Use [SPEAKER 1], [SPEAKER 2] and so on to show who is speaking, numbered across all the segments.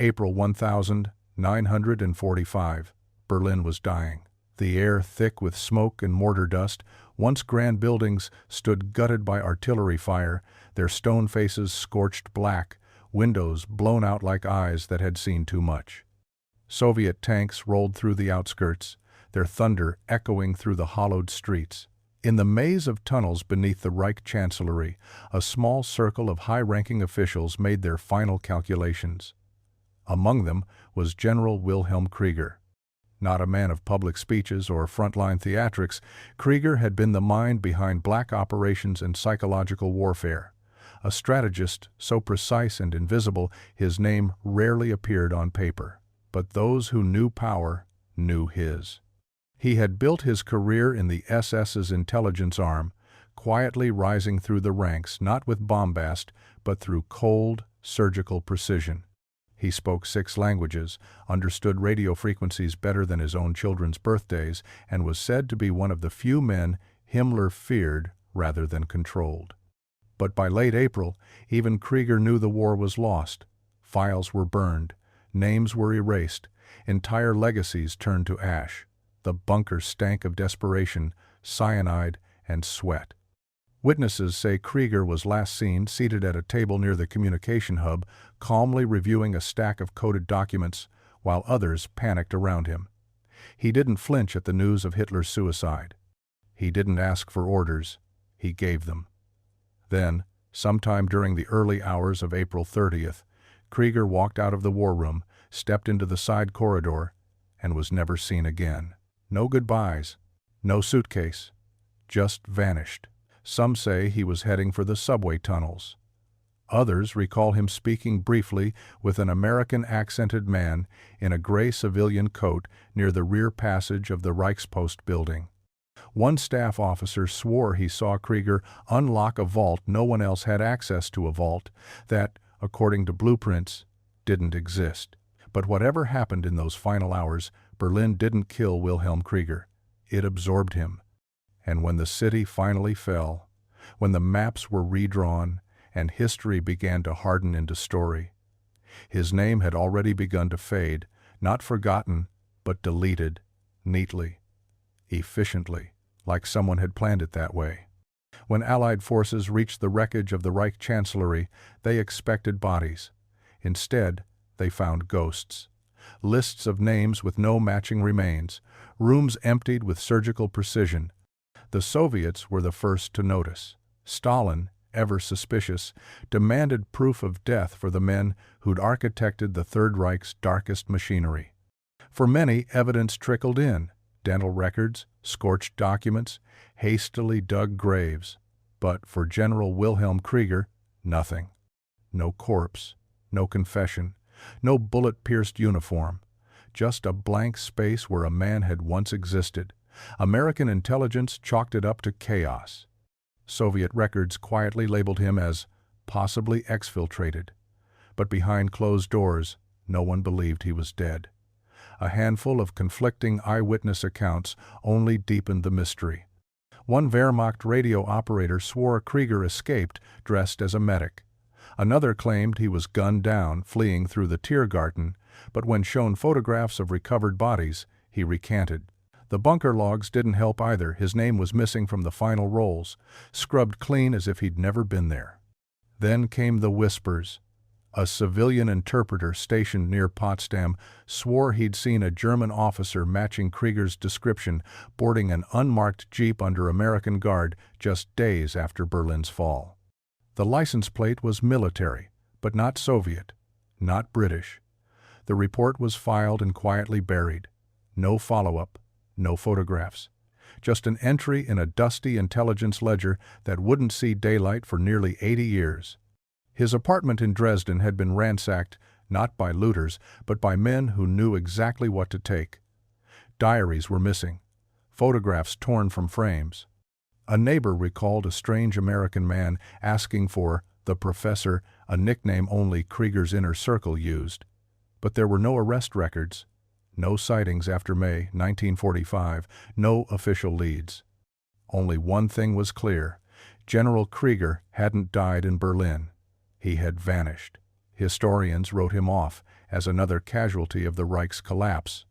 [SPEAKER 1] April 1945. Berlin was dying. The air thick with smoke and mortar dust. Once grand buildings stood gutted by artillery fire, their stone faces scorched black, windows blown out like eyes that had seen too much. Soviet tanks rolled through the outskirts, their thunder echoing through the hollowed streets. In the maze of tunnels beneath the Reich Chancellery, a small circle of high-ranking officials made their final calculations. Among them was General Wilhelm Krieger. Not a man of public speeches or frontline theatrics, Krieger had been the mind behind black operations and psychological warfare. A strategist so precise and invisible his name rarely appeared on paper. But those who knew power knew his. He had built his career in the SS's intelligence arm, quietly rising through the ranks not with bombast, but through cold, surgical precision. He spoke 6 languages, understood radio frequencies better than his own children's birthdays, and was said to be one of the few men Himmler feared rather than controlled. But by late April, even Krieger knew the war was lost. Files were burned, names were erased, entire legacies turned to ash. The bunker stank of desperation, cyanide, and sweat. Witnesses say Krieger was last seen seated at a table near the communication hub, calmly reviewing a stack of coded documents, while others panicked around him. He didn't flinch at the news of Hitler's suicide. He didn't ask for orders, he gave them. Then, sometime during the early hours of April 30th, Krieger walked out of the war room, stepped into the side corridor, and was never seen again. No goodbyes, no suitcase, just vanished. Some say he was heading for the subway tunnels. Others recall him speaking briefly with an American-accented man in a gray civilian coat near the rear passage of the Reichspost building. One staff officer swore he saw Krieger unlock a vault no one else had access to, a vault that, according to blueprints, didn't exist. But whatever happened in those final hours, Berlin didn't kill Wilhelm Krieger. It absorbed him. And when the city finally fell, when the maps were redrawn and history began to harden into story, his name had already begun to fade, not forgotten, but deleted, neatly, efficiently, like someone had planned it that way. When Allied forces reached the wreckage of the Reich Chancellery, they expected bodies. Instead, they found ghosts. Lists of names with no matching remains, rooms emptied with surgical precision. The Soviets were the first to notice. Stalin, ever suspicious, demanded proof of death for the men who'd architected the Third Reich's darkest machinery. For many, evidence trickled in: dental records, scorched documents, hastily dug graves. But for General Wilhelm Krieger, nothing. No corpse, no confession, no bullet-pierced uniform. Just a blank space where a man had once existed. American intelligence chalked it up to chaos. Soviet records quietly labeled him as possibly exfiltrated. But behind closed doors, no one believed he was dead. A handful of conflicting eyewitness accounts only deepened the mystery. One Wehrmacht radio operator swore Krieger escaped dressed as a medic. Another claimed he was gunned down, fleeing through the Tiergarten, but when shown photographs of recovered bodies, he recanted. The bunker logs didn't help either. His name was missing from the final rolls, scrubbed clean as if he'd never been there. Then came the whispers. A civilian interpreter stationed near Potsdam swore he'd seen a German officer matching Krieger's description boarding an unmarked jeep under American guard just days after Berlin's fall. The license plate was military, but not Soviet, not British. The report was filed and quietly buried. No follow-up, no photographs. Just an entry in a dusty intelligence ledger that wouldn't see daylight for nearly 80 years. His apartment in Dresden had been ransacked, not by looters, but by men who knew exactly what to take. Diaries were missing, photographs torn from frames. A neighbor recalled a strange American man asking for the professor, a nickname only Krieger's inner circle used. But there were no arrest records, no sightings after May 1945, no official leads. Only one thing was clear: General Krieger hadn't died in Berlin. He had vanished. Historians wrote him off as another casualty of the Reich's collapse.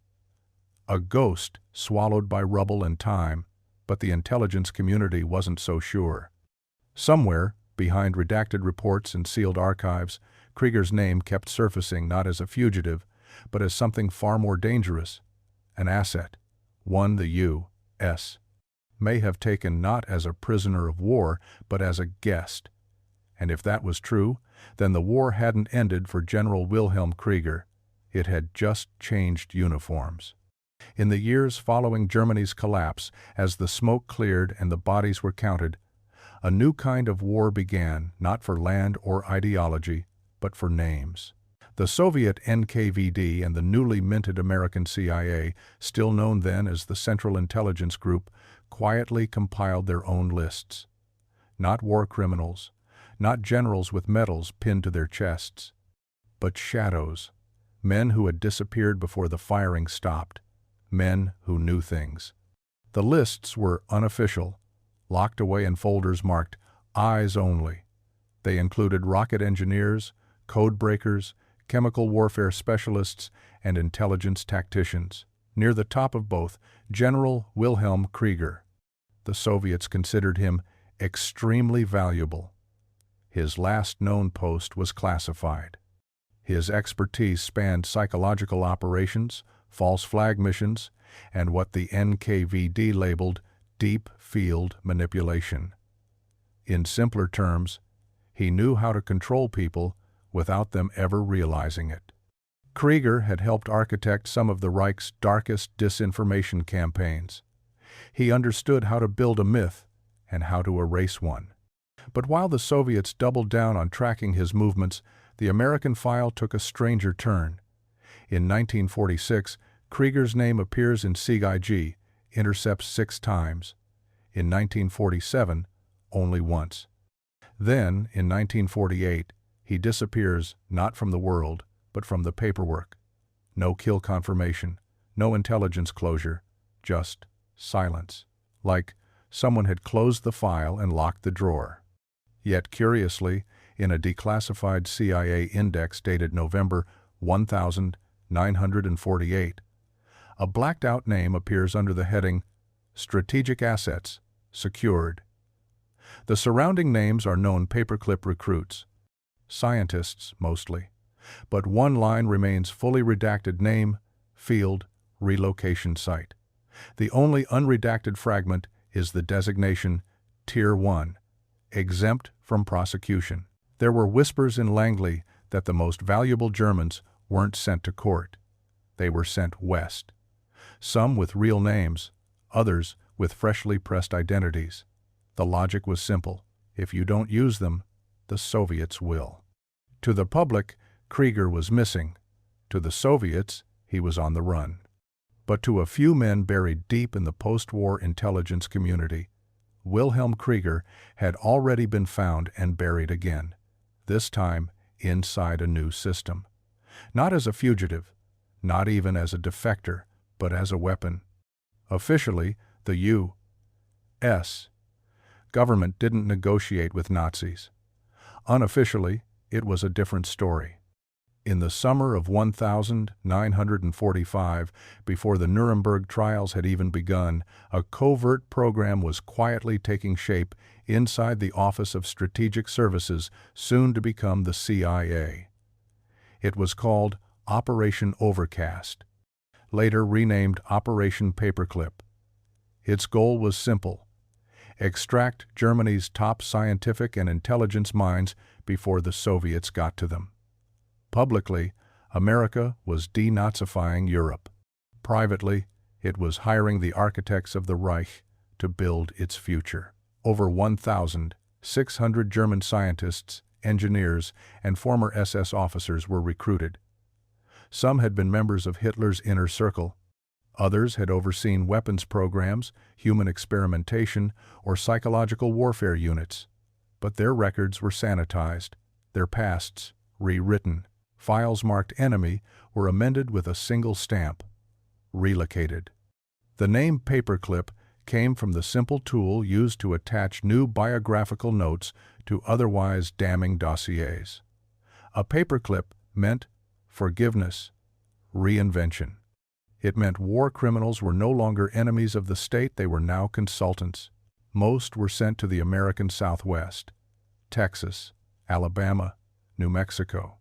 [SPEAKER 1] A ghost swallowed by rubble and time, but the intelligence community wasn't so sure. Somewhere, behind redacted reports and sealed archives, Krieger's name kept surfacing not as a fugitive, but as something far more dangerous, an asset, one the U.S. may have taken not as a prisoner of war, but as a guest. And if that was true, then the war hadn't ended for General Wilhelm Krieger. It had just changed uniforms. In the years following Germany's collapse, as the smoke cleared and the bodies were counted, a new kind of war began, not for land or ideology, but for names. The Soviet NKVD and the newly minted American CIA, still known then as the Central Intelligence Group, quietly compiled their own lists. Not war criminals, not generals with medals pinned to their chests, but shadows, men who had disappeared before the firing stopped, men who knew things. The lists were unofficial, locked away in folders marked "Eyes Only." They included rocket engineers, code breakers, chemical warfare specialists, and intelligence tacticians. Near the top of both, General Wilhelm Krieger. The Soviets considered him extremely valuable. His last known post was classified. His expertise spanned psychological operations, false flag missions, and what the NKVD labeled deep field manipulation. In simpler terms, he knew how to control people without them ever realizing it. Krieger had helped architect some of the Reich's darkest disinformation campaigns. He understood how to build a myth and how to erase one. But while the Soviets doubled down on tracking his movements, the American file took a stranger turn. In 1946, Krieger's name appears in SIG-IG, intercepts 6 times. In 1947, only once. Then, in 1948, he disappears not from the world, but from the paperwork. No kill confirmation, no intelligence closure, just silence. Like someone had closed the file and locked the drawer. Yet curiously, in a declassified CIA index dated November 1948, a blacked-out name appears under the heading Strategic Assets, Secured. The surrounding names are known paperclip recruits, scientists mostly, but one line remains fully redacted: name, field, relocation site. The only unredacted fragment is the designation Tier 1, exempt from prosecution. There were whispers in Langley that the most valuable Germans weren't sent to court. They were sent west. Some with real names, others with freshly pressed identities. The logic was simple. If you don't use them, the Soviets will. To the public, Krieger was missing. To the Soviets, he was on the run. But to a few men buried deep in the post-war intelligence community, Wilhelm Krieger had already been found and buried again, this time inside a new system. Not as a fugitive, not even as a defector, but as a weapon. Officially, the U.S. government didn't negotiate with Nazis. Unofficially, it was a different story. In the summer of 1945, before the Nuremberg trials had even begun, a covert program was quietly taking shape inside the Office of Strategic Services, soon to become the CIA. It was called Operation Overcast, later renamed Operation Paperclip. Its goal was simple: extract Germany's top scientific and intelligence minds before the Soviets got to them. Publicly, America was denazifying Europe. Privately, it was hiring the architects of the Reich to build its future. Over 1,600 German scientists, engineers, and former SS officers were recruited. Some had been members of Hitler's inner circle. Others had overseen weapons programs, human experimentation, or psychological warfare units. But their records were sanitized, their pasts rewritten. Files marked enemy were amended with a single stamp: relocated. The name Paperclip came from the simple tool used to attach new biographical notes to otherwise damning dossiers. A paperclip meant forgiveness, reinvention. It meant war criminals were no longer enemies of the state, they were now consultants. Most were sent to the American Southwest, Texas, Alabama, New Mexico.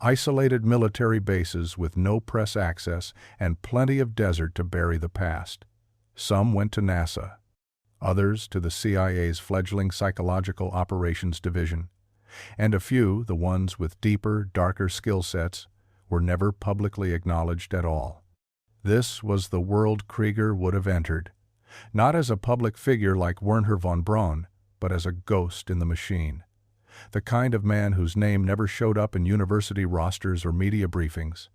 [SPEAKER 1] Isolated military bases with no press access and plenty of desert to bury the past. Some went to NASA, others to the CIA's fledgling Psychological Operations Division, and a few, the ones with deeper, darker skill sets, were never publicly acknowledged at all. This was the world Krieger would have entered, not as a public figure like Wernher von Braun, but as a ghost in the machine. The kind of man whose name never showed up in university rosters or media briefings.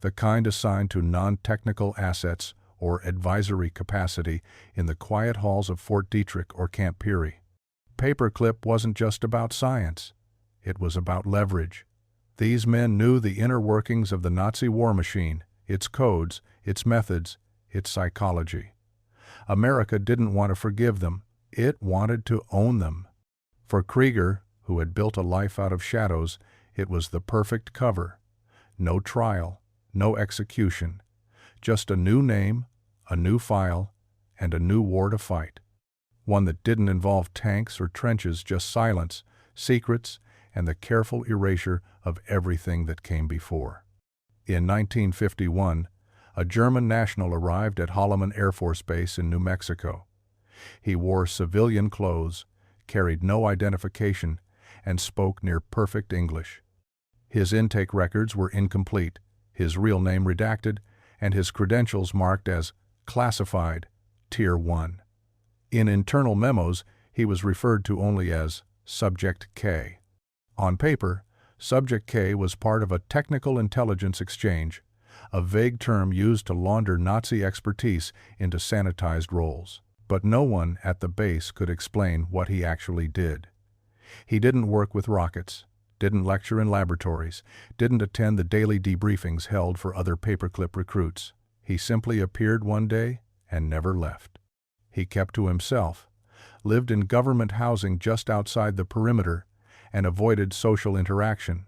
[SPEAKER 1] The kind assigned to non-technical assets or advisory capacity in the quiet halls of Fort Detrick or Camp Peary. Paperclip wasn't just about science. It was about leverage. These men knew the inner workings of the Nazi war machine, its codes, its methods, its psychology. America didn't want to forgive them. It wanted to own them. For Krieger, who had built a life out of shadows, it was the perfect cover. No trial, no execution. Just a new name, a new file, and a new war to fight. One that didn't involve tanks or trenches, just silence, secrets, and the careful erasure of everything that came before. In 1951, a German national arrived at Holloman Air Force Base in New Mexico. He wore civilian clothes, carried no identification, and spoke near-perfect English. His intake records were incomplete, his real name redacted, and his credentials marked as classified, Tier 1. In internal memos, he was referred to only as Subject K. On paper, Subject K was part of a technical intelligence exchange, a vague term used to launder Nazi expertise into sanitized roles. But no one at the base could explain what he actually did. He didn't work with rockets, didn't lecture in laboratories, didn't attend the daily debriefings held for other Paperclip recruits. He simply appeared one day and never left. He kept to himself, lived in government housing just outside the perimeter, and avoided social interaction.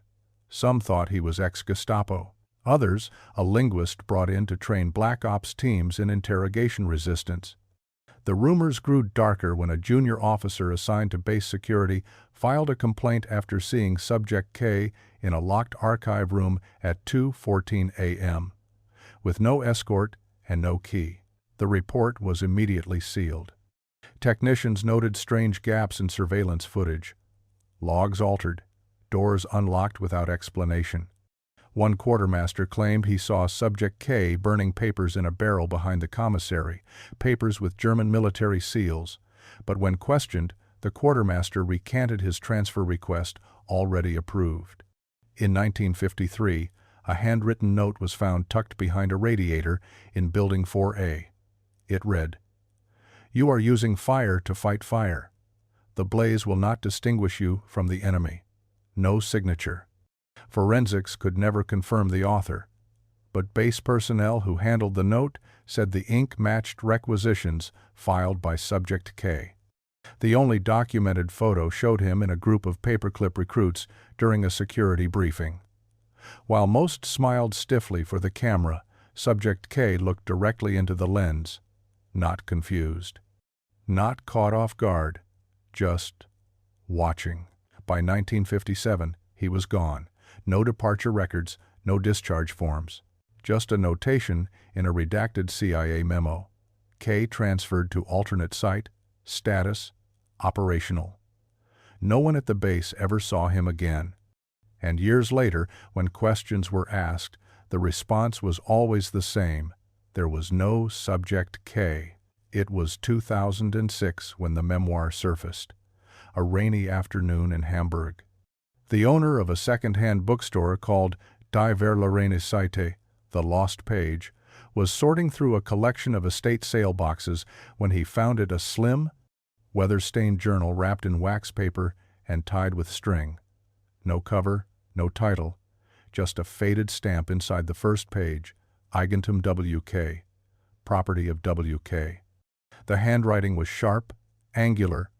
[SPEAKER 1] Some thought he was ex-Gestapo. Others, a linguist brought in to train Black Ops teams in interrogation resistance. The rumors grew darker when a junior officer assigned to base security filed a complaint after seeing Subject K in a locked archive room at 2:14 a.m. with no escort and no key. The report was immediately sealed. Technicians noted strange gaps in surveillance footage. Logs altered, doors unlocked without explanation. One quartermaster claimed he saw Subject K burning papers in a barrel behind the commissary, papers with German military seals, but when questioned, the quartermaster recanted his transfer request already approved. In 1953, a handwritten note was found tucked behind a radiator in Building 4A. It read, "You are using fire to fight fire. The blaze will not distinguish you from the enemy." No signature. Forensics could never confirm the author, but base personnel who handled the note said the ink matched requisitions filed by Subject K. The only documented photo showed him in a group of Paperclip recruits during a security briefing. While most smiled stiffly for the camera, Subject K looked directly into the lens, not confused, not caught off guard, just watching. By 1957, he was gone. No departure records, no discharge forms. Just a notation in a redacted CIA memo. K transferred to alternate site, status, operational. No one at the base ever saw him again. And years later, when questions were asked, the response was always the same. There was no Subject K. It was 2006 when the memoir surfaced. A rainy afternoon in Hamburg. The owner of a second-hand bookstore called Die verlorene Seite, The Lost Page, was sorting through a collection of estate sale boxes when he found it a slim, weather-stained journal wrapped in wax paper and tied with string. No cover, no title, just a faded stamp inside the first page, Eigentum WK, property of WK. The handwriting was sharp, angular,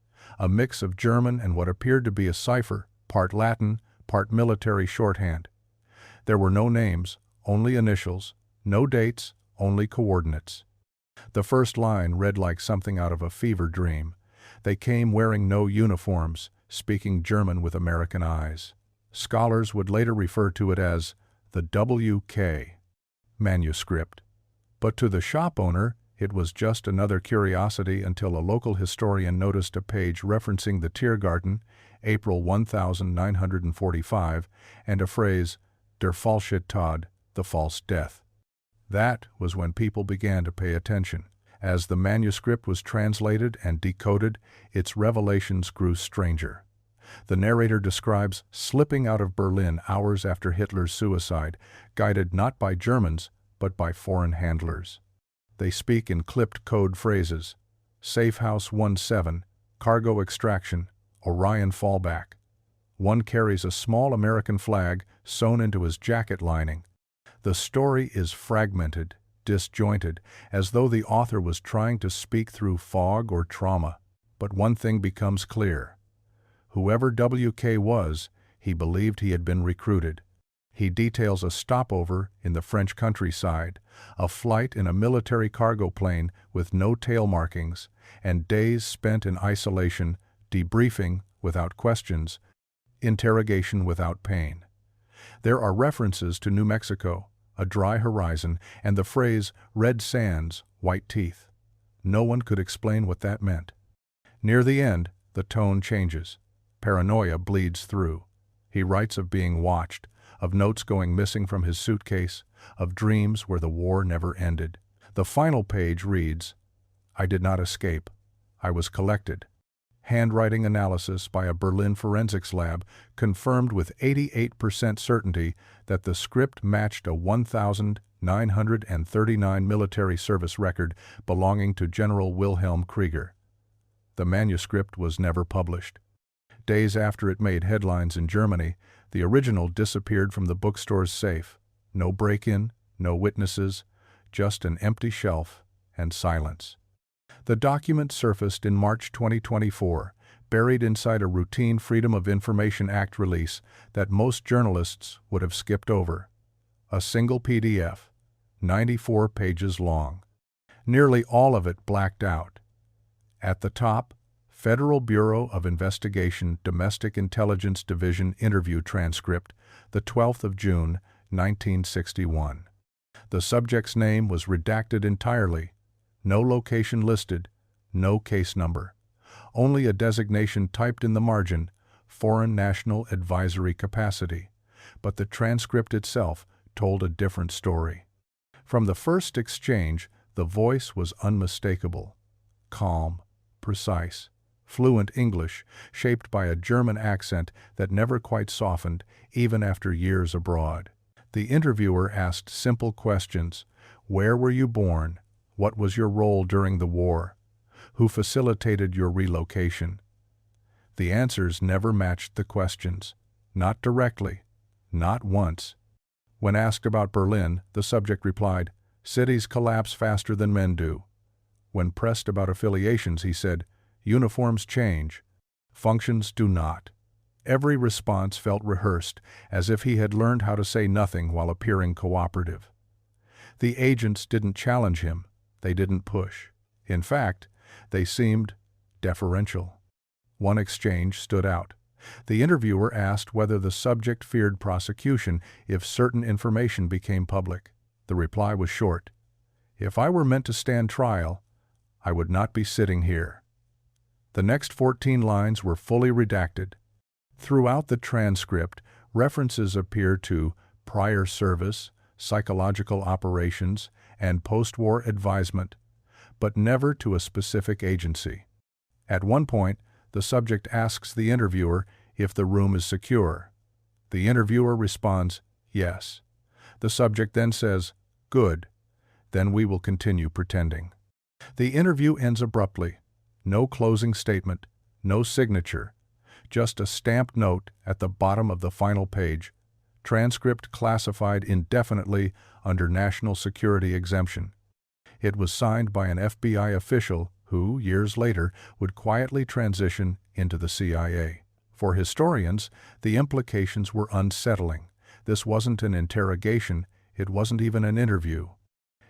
[SPEAKER 1] a mix of German and what appeared to be a cipher, part Latin, part military shorthand. There were no names, only initials, no dates, only coordinates. The first line read like something out of a fever dream. They came wearing no uniforms, speaking German with American eyes. Scholars would later refer to it as the WK manuscript. But to the shop owner, it was just another curiosity until a local historian noticed a page referencing the Tiergarten, April 1945, and a phrase, der falsche Tod, the false death. That was when people began to pay attention. As the manuscript was translated and decoded, its revelations grew stranger. The narrator describes slipping out of Berlin hours after Hitler's suicide, guided not by Germans, but by foreign handlers. They speak in clipped code phrases: Safe House 17, Cargo Extraction, Orion Fallback. One carries a small American flag sewn into his jacket lining. The story is fragmented, disjointed, as though the author was trying to speak through fog or trauma. But one thing becomes clear. Whoever WK was, he believed he had been recruited. He details a stopover in the French countryside, a flight in a military cargo plane with no tail markings, and days spent in isolation, debriefing without questions, interrogation without pain. There are references to New Mexico, a dry horizon, and the phrase red sands, white teeth. No one could explain what that meant. Near the end, the tone changes. Paranoia bleeds through. He writes of being watched, of notes going missing from his suitcase, of dreams where the war never ended. The final page reads, I did not escape. I was collected. Handwriting analysis by a Berlin forensics lab confirmed with 88% certainty that the script matched a 1939 military service record belonging to General Wilhelm Krieger. The manuscript was never published. Days after it made headlines in Germany, the original disappeared from the bookstore's safe. No break-in, no witnesses, just an empty shelf and silence. The document surfaced in March 2024, buried inside a routine Freedom of Information Act release that most journalists would have skipped over. A single PDF, 94 pages long. Nearly all of it blacked out. At the top, Federal Bureau of Investigation Domestic Intelligence Division interview transcript, the 12th of June, 1961. The subject's name was redacted entirely. No location listed, no case number. Only a designation typed in the margin, Foreign National Advisory Capacity. But the transcript itself told a different story. From the first exchange, the voice was unmistakable. Calm, precise, fluent English, shaped by a German accent that never quite softened, even after years abroad. The interviewer asked simple questions. Where were you born? What was your role during the war? Who facilitated your relocation? The answers never matched the questions. Not directly. Not once. When asked about Berlin, the subject replied, cities collapse faster than men do. When pressed about affiliations, he said, uniforms change. Functions do not. Every response felt rehearsed, as if he had learned how to say nothing while appearing cooperative. The agents didn't challenge him. They didn't push. In fact, they seemed deferential. One exchange stood out. The interviewer asked whether the subject feared prosecution if certain information became public. The reply was short. If I were meant to stand trial, I would not be sitting here. The next 14 lines were fully redacted. Throughout the transcript, references appear to prior service, psychological operations, and post-war advisement, but never to a specific agency. At one point, the subject asks the interviewer if the room is secure. The interviewer responds, yes. The subject then says, good. Then we will continue pretending. The interview ends abruptly. No closing statement, no signature, just a stamped note at the bottom of the final page. Transcript classified indefinitely under national security exemption. It was signed by an FBI official who, years later, would quietly transition into the CIA. For historians, the implications were unsettling. This wasn't an interrogation, it wasn't even an interview.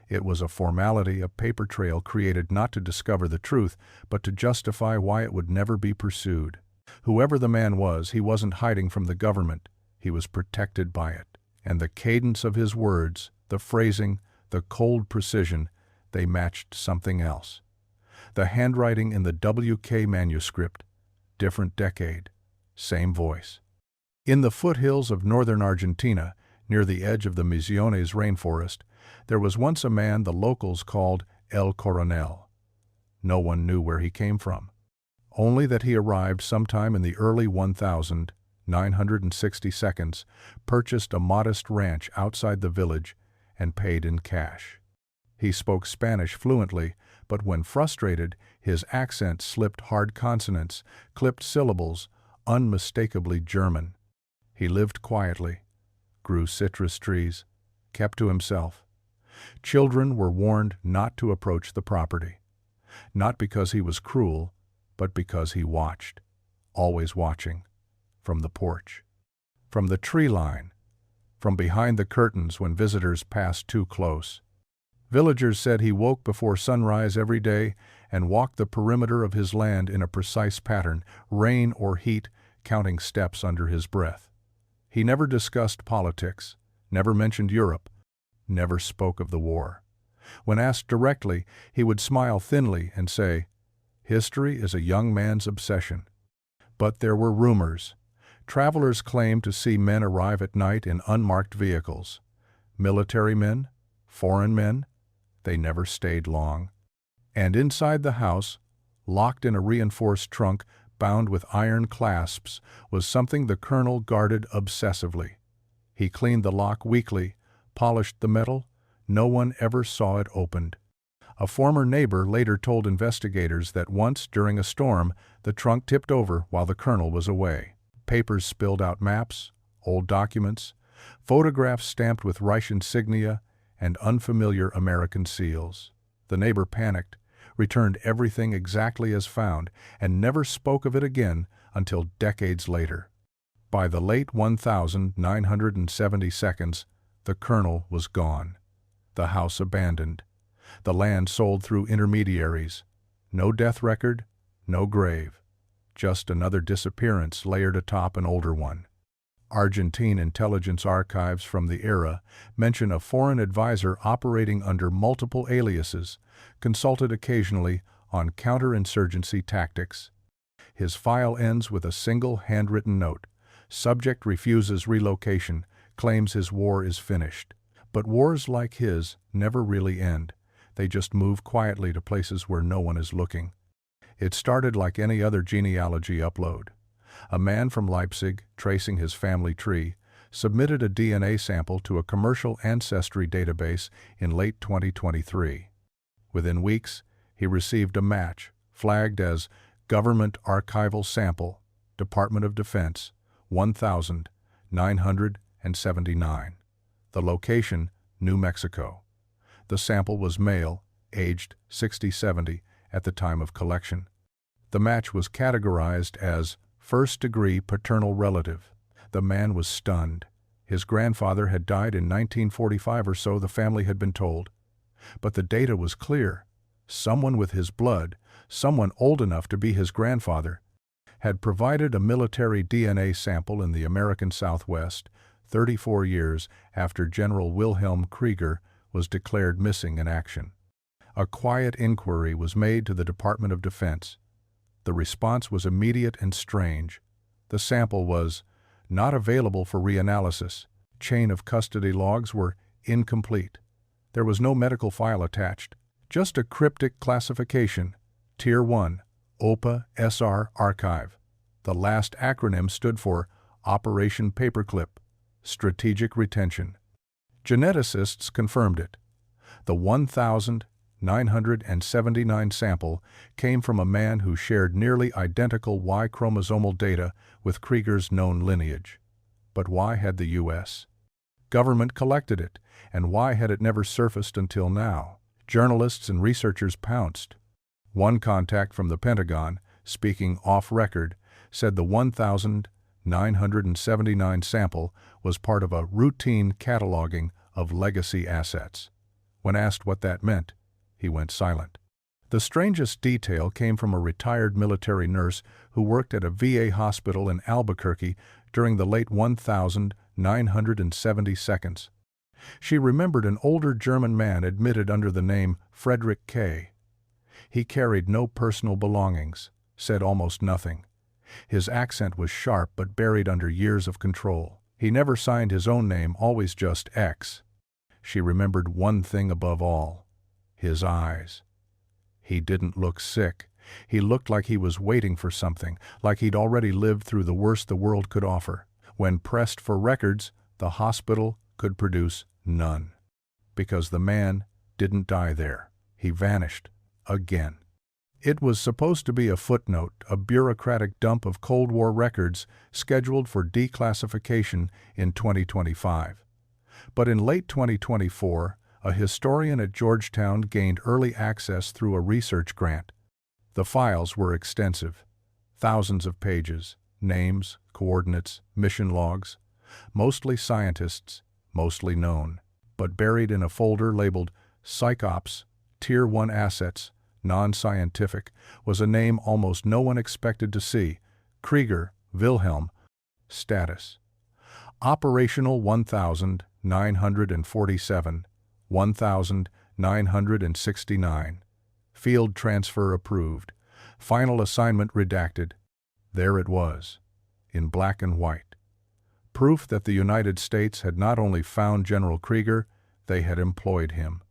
[SPEAKER 1] It was a formality, a paper trail created not to discover the truth, but to justify why it would never be pursued. Whoever the man was, he wasn't hiding from the government. He was protected by it. And the cadence of his words, the phrasing, the cold precision, they matched something else. The handwriting in the WK manuscript, different decade, same voice. In the foothills of northern Argentina, near the edge of the Misiones rainforest, there was once a man the locals called El Coronel. No one knew where he came from. Only that he arrived sometime in the early 1962, purchased a modest ranch outside the village, and paid in cash. He spoke Spanish fluently, but when frustrated, his accent slipped hard consonants, clipped syllables, unmistakably German. He lived quietly, grew citrus trees, kept to himself. Children were warned not to approach the property. Not because he was cruel, but because he watched, always watching, from the porch, from the tree line, from behind the curtains when visitors passed too close. Villagers said he woke before sunrise every day and walked the perimeter of his land in a precise pattern, rain or heat, counting steps under his breath. He never discussed politics, never mentioned Europe, never spoke of the war. When asked directly, he would smile thinly and say, "History is a young man's obsession." But there were rumors. Travelers claimed to see men arrive at night in unmarked vehicles. Military men, foreign men, they never stayed long. And inside the house, locked in a reinforced trunk bound with iron clasps, was something the colonel guarded obsessively. He cleaned the lock weekly, polished the metal. No one ever saw it opened. A former neighbor later told investigators that once, during a storm, the trunk tipped over while the colonel was away. Papers spilled out, maps, old documents, photographs stamped with Reich insignia, and unfamiliar American seals. The neighbor panicked, returned everything exactly as found, and never spoke of it again until decades later. By the late 1972, the colonel was gone. The house abandoned. The land sold through intermediaries. No death record, no grave. Just another disappearance layered atop an older one. Argentine intelligence archives from the era mention a foreign advisor operating under multiple aliases, consulted occasionally on counterinsurgency tactics. His file ends with a single handwritten note. Subject refuses relocation, claims his war is finished. But wars like his never really end. They just move quietly to places where no one is looking. It started like any other genealogy upload. A man from Leipzig, tracing his family tree, submitted a DNA sample to a commercial ancestry database in late 2023. Within weeks, he received a match, flagged as Government Archival Sample, Department of Defense, 1979. The location, New Mexico. The sample was male, aged 60-70 at the time of collection. The match was categorized as first-degree paternal relative. The man was stunned. His grandfather had died in 1945 or so, the family had been told. But the data was clear. Someone with his blood, someone old enough to be his grandfather, had provided a military DNA sample in the American Southwest 34 years after General Wilhelm Krieger was declared missing in action. A quiet inquiry was made to the Department of Defense. The response was immediate and strange. The sample was not available for reanalysis. Chain of custody logs were incomplete. There was no medical file attached, just a cryptic classification, Tier 1, OPA SR Archive. The last acronym stood for Operation Paperclip, Strategic Retention. Geneticists confirmed it. The 1,979 sample came from a man who shared nearly identical Y chromosomal data with Krieger's known lineage. But why had the U.S. government collected it, and why had it never surfaced until now? Journalists and researchers pounced. One contact from the Pentagon, speaking off record, said the 1,979 979 sample was part of a routine cataloging of legacy assets. When asked what that meant, he went silent. The strangest detail came from a retired military nurse who worked at a VA hospital in Albuquerque during the late 1972. She remembered an older German man admitted under the name Frederick K. He carried no personal belongings, said almost nothing. His accent was sharp but buried under years of control. He never signed his own name, always just X. She remembered one thing above all: his eyes. He didn't look sick. He looked like he was waiting for something, like he'd already lived through the worst the world could offer. When pressed for records, the hospital could produce none. Because the man didn't die there. He vanished again. It was supposed to be a footnote, a bureaucratic dump of Cold War records scheduled for declassification in 2025. But in late 2024, a historian at Georgetown gained early access through a research grant. The files were extensive, thousands of pages, names, coordinates, mission logs, mostly scientists, mostly known, but buried in a folder labeled PsychOps, Tier 1 Assets, Non-Scientific, was a name almost no one expected to see: Krieger, Wilhelm. Status: Operational 1947, 1969. Field transfer approved. Final assignment redacted. There it was, in black and white. Proof that the United States had not only found General Krieger, they had employed him.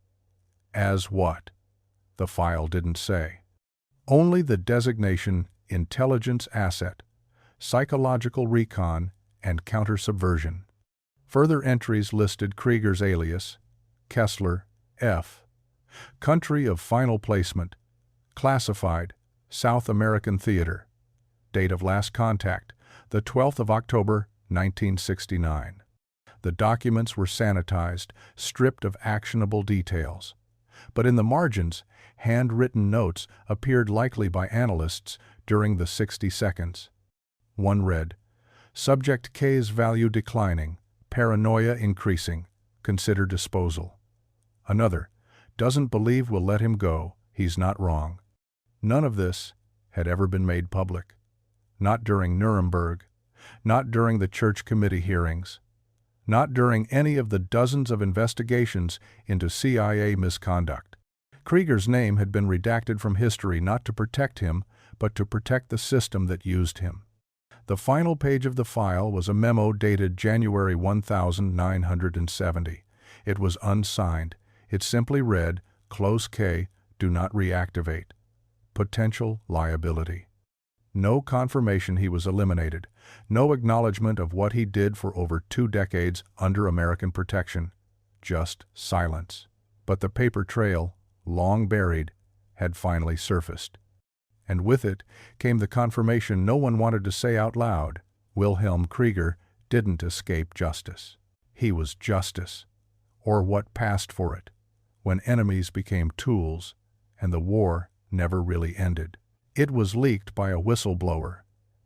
[SPEAKER 1] As what? The file didn't say. Only the designation intelligence asset, psychological recon, and counter-subversion. Further entries listed Krieger's alias, Kessler, F. Country of final placement, classified, South American Theater. Date of last contact, the 12th of October, 1969. The documents were sanitized, stripped of actionable details. But in the margins, handwritten notes appeared likely by analysts during the 60 seconds. One read, "Subject K's value declining, paranoia increasing, consider disposal." Another, "Doesn't believe we'll let him go, he's not wrong." None of this had ever been made public. Not during Nuremberg, not during the Church Committee hearings, not during any of the dozens of investigations into CIA misconduct. Krieger's name had been redacted from history not to protect him, but to protect the system that used him. The final page of the file was a memo dated January 1970. It was unsigned. It simply read, "Close K, do not reactivate. Potential liability." No confirmation he was eliminated. No acknowledgement of what he did for over 2 decades under American protection. Just silence. But the paper trail, long buried, had finally surfaced. And with it came the confirmation no one wanted to say out loud: Wilhelm Krieger didn't escape justice. He was justice, or what passed for it, when enemies became tools and the war never really ended. It was leaked by a whistleblower.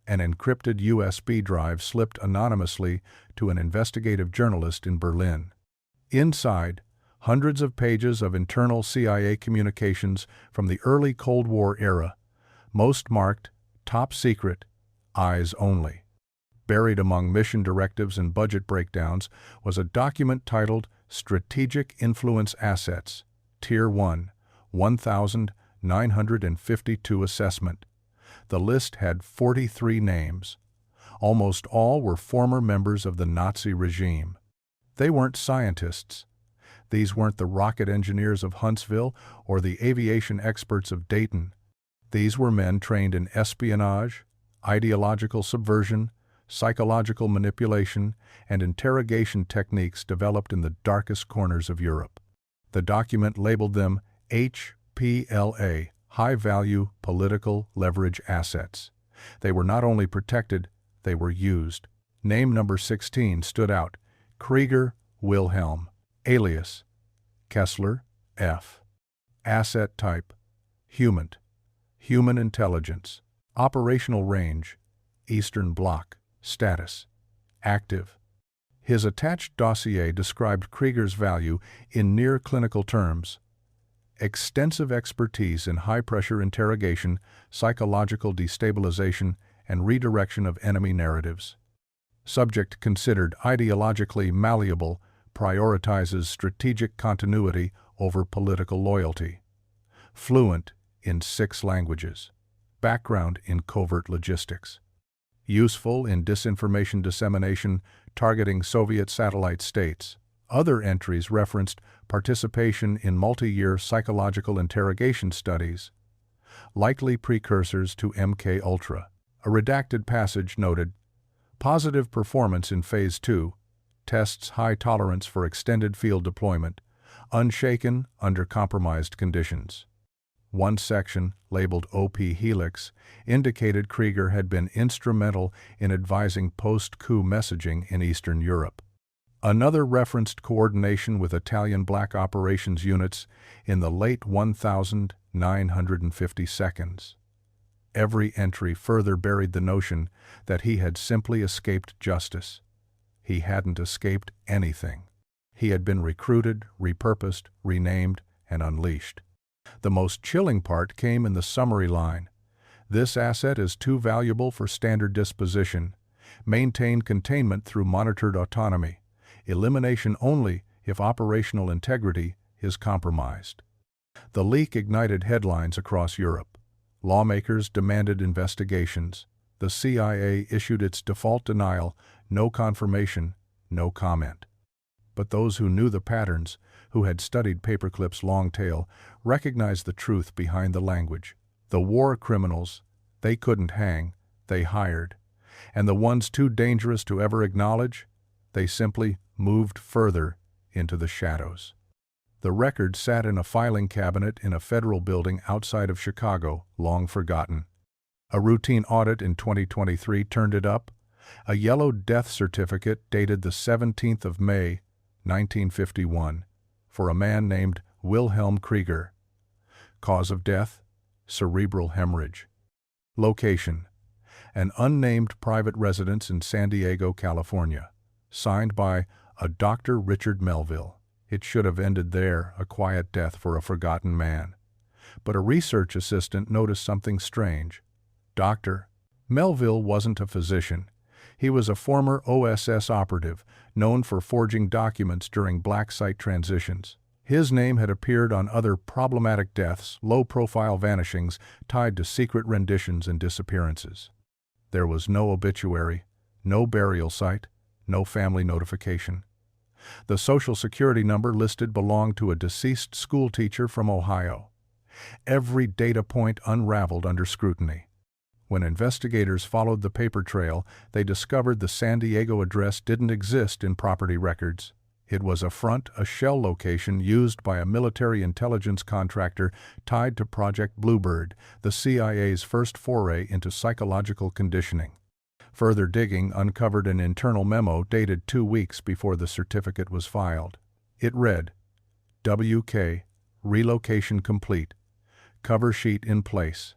[SPEAKER 1] An encrypted USB drive slipped anonymously to an investigative journalist in Berlin. Inside, hundreds of pages of internal CIA communications from the early Cold War era, most marked "Top Secret, Eyes Only." Buried among mission directives and budget breakdowns was a document titled Strategic Influence Assets, Tier 1, 1952 Assessment. The list had 43 names. Almost all were former members of the Nazi regime. They weren't scientists. These weren't the rocket engineers of Huntsville or the aviation experts of Dayton. These were men trained in espionage, ideological subversion, psychological manipulation, and interrogation techniques developed in the darkest corners of Europe. The document labeled them HPLA, High-Value Political Leverage Assets. They were not only protected, they were used. Name number 16 stood out: Krieger Wilhelm. Alias: Kessler F. Asset type: human intelligence. Operational range: Eastern Bloc, Status: active. His attached dossier described Krieger's value in near-clinical terms: extensive expertise in high-pressure interrogation, psychological destabilization, and redirection of enemy narratives. Subject considered ideologically malleable, prioritizes strategic continuity over political loyalty. Fluent in 6 languages. Background in covert logistics. Useful in disinformation dissemination targeting Soviet satellite states. Other entries referenced participation in multi-year psychological interrogation studies. Likely precursors to MK-Ultra. A redacted passage noted, positive performance in Phase 2, tests high tolerance for extended field deployment, unshaken under compromised conditions. One section, labeled OP Helix, indicated Krieger had been instrumental in advising post-coup messaging in Eastern Europe. Another referenced coordination with Italian black operations units in the late 1952. Every entry further buried the notion that he had simply escaped justice. He hadn't escaped anything. He had been recruited, repurposed, renamed, and unleashed. The most chilling part came in the summary line. This asset is too valuable for standard disposition. Maintain containment through monitored autonomy. Elimination only if operational integrity is compromised. The leak ignited headlines across Europe. Lawmakers demanded investigations. The CIA issued its default denial, no confirmation, no comment. But those who knew the patterns, who had studied Paperclip's long tail, recognized the truth behind the language. The war criminals, they couldn't hang, they hired. And the ones too dangerous to ever acknowledge, they simply moved further into the shadows. The record sat in a filing cabinet in a federal building outside of Chicago, long forgotten. A routine audit in 2023 turned it up. A yellow death certificate dated the 17th of May, 1951, for a man named Wilhelm Krieger. Cause of death: cerebral hemorrhage. Location: an unnamed private residence in San Diego, California. Signed by a Dr. Richard Melville. It should have ended there, a quiet death for a forgotten man. But a research assistant noticed something strange. Dr. Melville wasn't a physician. He was a former OSS operative, known for forging documents during black site transitions. His name had appeared on other problematic deaths, low-profile vanishings tied to secret renditions and disappearances. There was no obituary, no burial site, no family notification. The Social Security number listed belonged to a deceased schoolteacher from Ohio. Every data point unraveled under scrutiny. When investigators followed the paper trail, they discovered the San Diego address didn't exist in property records. It was a shell location used by a military intelligence contractor tied to Project Bluebird, the CIA's first foray into psychological conditioning. Further digging uncovered an internal memo dated 2 weeks before the certificate was filed. It read, WK, relocation complete, cover sheet in place,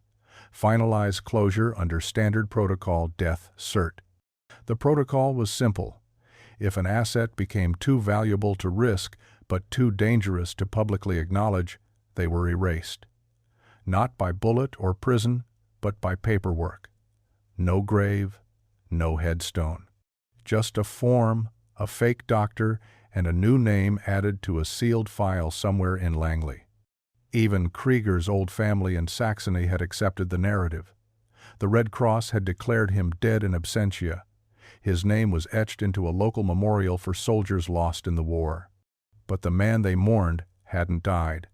[SPEAKER 1] finalize closure under standard protocol death cert. The protocol was simple. If an asset became too valuable to risk but too dangerous to publicly acknowledge, they were erased. Not by bullet or prison, but by paperwork. No grave, no headstone. Just a form, a fake doctor, and a new name added to a sealed file somewhere in Langley. Even Krieger's old family in Saxony had accepted the narrative. The Red Cross had declared him dead in absentia. His name was etched into a local memorial for soldiers lost in the war. But the man they mourned hadn't died.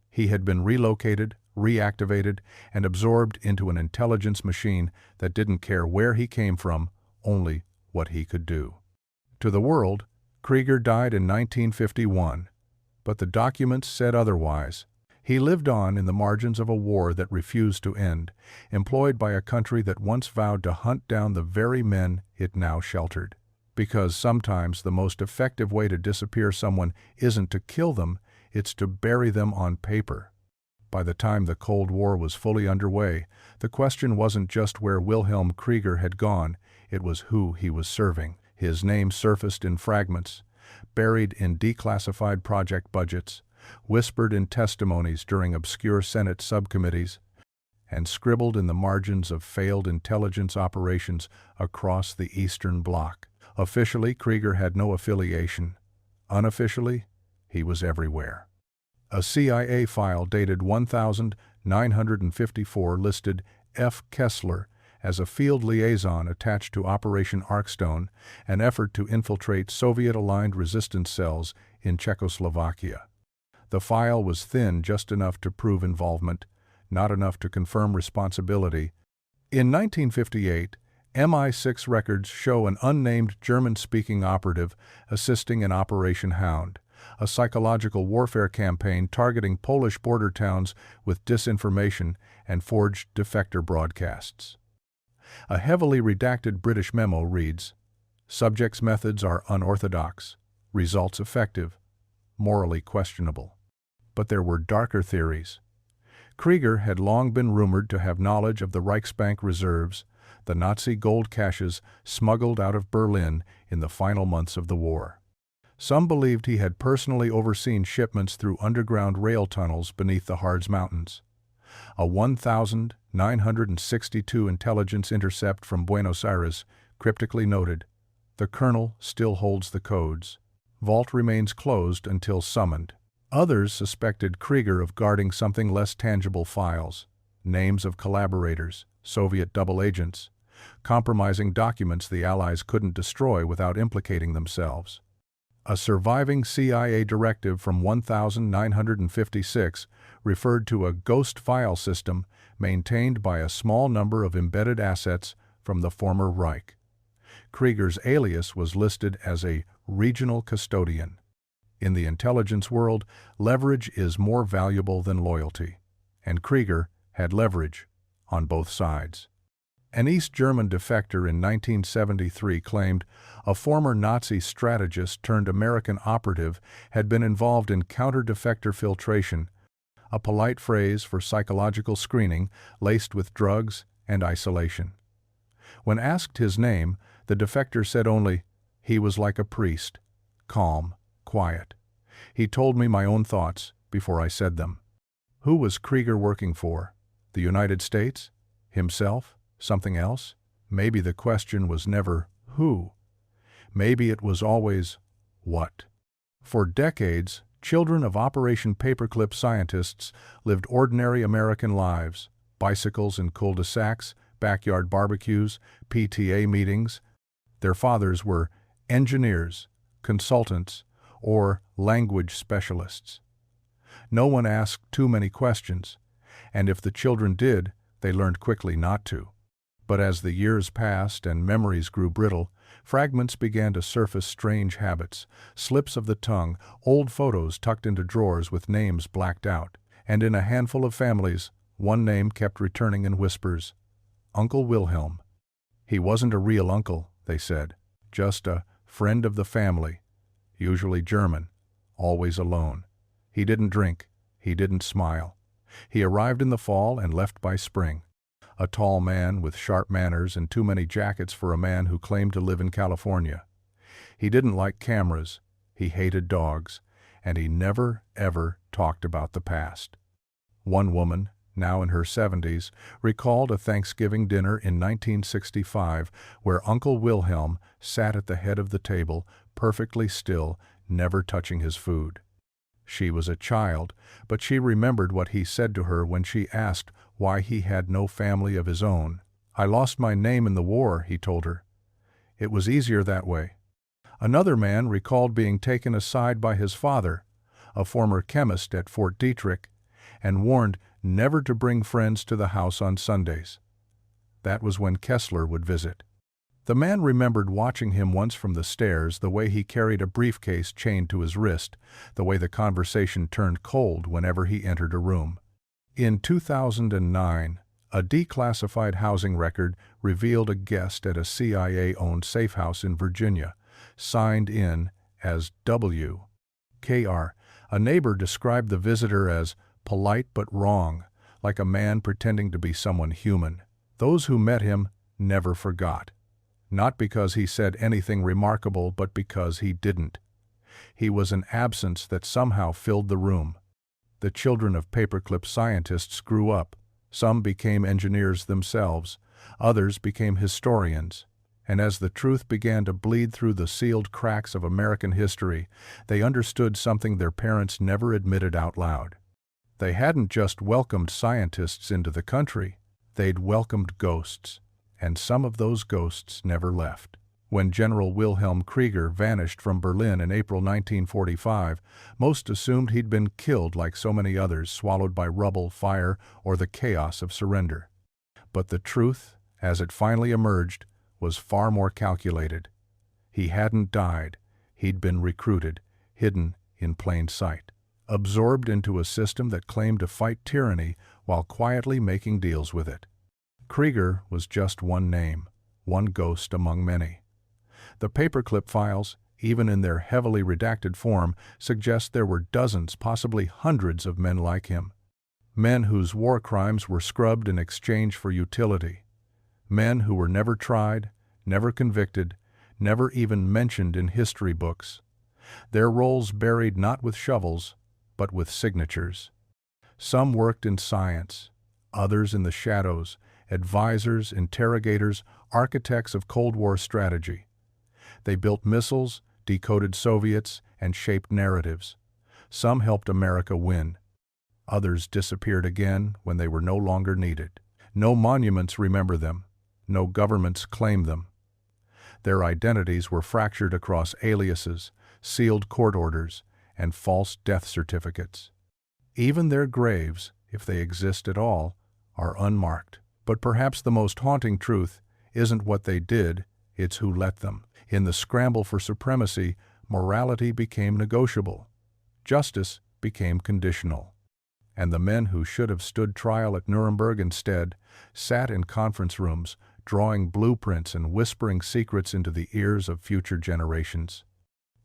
[SPEAKER 1] He had been relocated, reactivated, and absorbed into an intelligence machine that didn't care where he came from, only what he could do. To the world, Krieger died in 1951, but the documents said otherwise. He lived on in the margins of a war that refused to end, employed by a country that once vowed to hunt down the very men it now sheltered. Because sometimes the most effective way to disappear someone isn't to kill them, it's to bury them on paper. By the time the Cold War was fully underway, the question wasn't just where Wilhelm Krieger had gone, it was who he was serving. His name surfaced in fragments, buried in declassified project budgets, whispered in testimonies during obscure Senate subcommittees, and scribbled in the margins of failed intelligence operations across the Eastern Bloc. Officially, Krieger had no affiliation. Unofficially, he was everywhere. A CIA file dated 1954 listed F. Kessler as a field liaison attached to Operation Arkstone, an effort to infiltrate Soviet-aligned resistance cells in Czechoslovakia. The file was thin, just enough to prove involvement, not enough to confirm responsibility. In 1958, MI6 records show an unnamed German-speaking operative assisting in Operation Hound, a psychological warfare campaign targeting Polish border towns with disinformation and forged defector broadcasts. A heavily redacted British memo reads, "Subject's methods are unorthodox, results effective, morally questionable." But there were darker theories. Krieger had long been rumored to have knowledge of the Reichsbank reserves, the Nazi gold caches smuggled out of Berlin in the final months of the war. Some believed he had personally overseen shipments through underground rail tunnels beneath the Harz Mountains. A 1962 intelligence intercept from Buenos Aires cryptically noted, "The colonel still holds the codes. Vault remains closed until summoned." Others suspected Krieger of guarding something less tangible: files, names of collaborators, Soviet double agents, compromising documents the Allies couldn't destroy without implicating themselves. A surviving CIA directive from 1956 referred to a ghost file system maintained by a small number of embedded assets from the former Reich. Krieger's alias was listed as a regional custodian. In the intelligence world, leverage is more valuable than loyalty, and Krieger had leverage on both sides. An East German defector in 1973 claimed a former Nazi strategist turned American operative had been involved in counter-defector filtration, a polite phrase for psychological screening laced with drugs and isolation. When asked his name, the defector said only, "He was like a priest, calm, quiet. He told me my own thoughts before I said them." Who was Krieger working for? The United States? Himself? Something else? Maybe the question was never who. Maybe it was always what. For decades, children of Operation Paperclip scientists lived ordinary American lives: bicycles in cul-de-sacs, backyard barbecues, PTA meetings. Their fathers were engineers, consultants, or language specialists. No one asked too many questions, and if the children did, they learned quickly not to. But as the years passed and memories grew brittle, fragments began to surface: strange habits, slips of the tongue, old photos tucked into drawers with names blacked out. And in a handful of families, one name kept returning in whispers: Uncle Wilhelm. He wasn't a real uncle, they said, just a friend of the family, usually German, always alone. He didn't drink, he didn't smile. He arrived in the fall and left by spring. A tall man with sharp manners and too many jackets for a man who claimed to live in California. He didn't like cameras, he hated dogs, and he never, ever talked about the past. One woman, now in her 70s, recalled a Thanksgiving dinner in 1965 where Uncle Wilhelm sat at the head of the table, perfectly still, never touching his food. She was a child, but she remembered what he said to her when she asked why he had no family of his own. "I lost my name in the war," he told her. "It was easier that way." Another man recalled being taken aside by his father, a former chemist at Fort Detrick, and warned never to bring friends to the house on Sundays. That was when Kessler would visit. The man remembered watching him once from the stairs, the way he carried a briefcase chained to his wrist, the way the conversation turned cold whenever he entered a room. In 2009, a declassified housing record revealed a guest at a CIA-owned safe house in Virginia, signed in as W.K.R. A neighbor described the visitor as polite but wrong, like a man pretending to be someone human. Those who met him never forgot. Not because he said anything remarkable, but because he didn't. He was an absence that somehow filled the room. The children of Paperclip scientists grew up. Some became engineers themselves. Others became historians. And as the truth began to bleed through the sealed cracks of American history, they understood something their parents never admitted out loud. They hadn't just welcomed scientists into the country, they'd welcomed ghosts. And some of those ghosts never left. When General Wilhelm Krieger vanished from Berlin in April 1945, most assumed he'd been killed like so many others, swallowed by rubble, fire, or the chaos of surrender. But the truth, as it finally emerged, was far more calculated. He hadn't died. He'd been recruited, hidden in plain sight, absorbed into a system that claimed to fight tyranny while quietly making deals with it. Krieger was just one name, one ghost among many. The Paperclip files, even in their heavily redacted form, suggest there were dozens, possibly hundreds of men like him. Men whose war crimes were scrubbed in exchange for utility. Men who were never tried, never convicted, never even mentioned in history books. Their roles buried not with shovels, but with signatures. Some worked in science, others in the shadows, advisors, interrogators, architects of Cold War strategy. They built missiles, decoded Soviets, and shaped narratives. Some helped America win. Others disappeared again when they were no longer needed. No monuments remember them. No governments claim them. Their identities were fractured across aliases, sealed court orders, and false death certificates. Even their graves, if they exist at all, are unmarked. But perhaps the most haunting truth isn't what they did, it's who let them. In the scramble for supremacy, morality became negotiable. Justice became conditional. And the men who should have stood trial at Nuremberg instead sat in conference rooms, drawing blueprints and whispering secrets into the ears of future generations.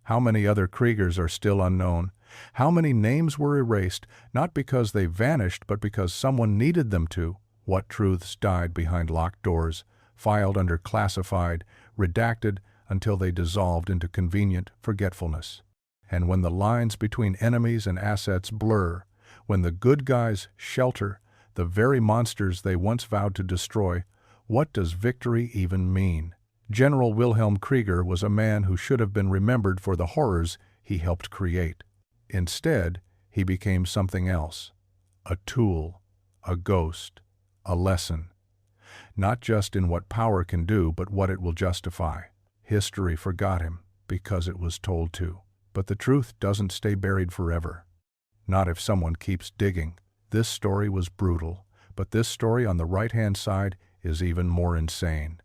[SPEAKER 1] How many other Kriegers are still unknown? How many names were erased, not because they vanished, but because someone needed them to? What truths died behind locked doors, filed under classified, redacted until they dissolved into convenient forgetfulness? And when the lines between enemies and assets blur, when the good guys shelter the very monsters they once vowed to destroy, what does victory even mean? General Wilhelm Krieger was a man who should have been remembered for the horrors he helped create. Instead, he became something else. A tool, a ghost, a lesson. Not just in what power can do, but what it will justify. History forgot him because it was told to. But the truth doesn't stay buried forever. Not if someone keeps digging. This story was brutal, but this story on the right-hand side is even more insane.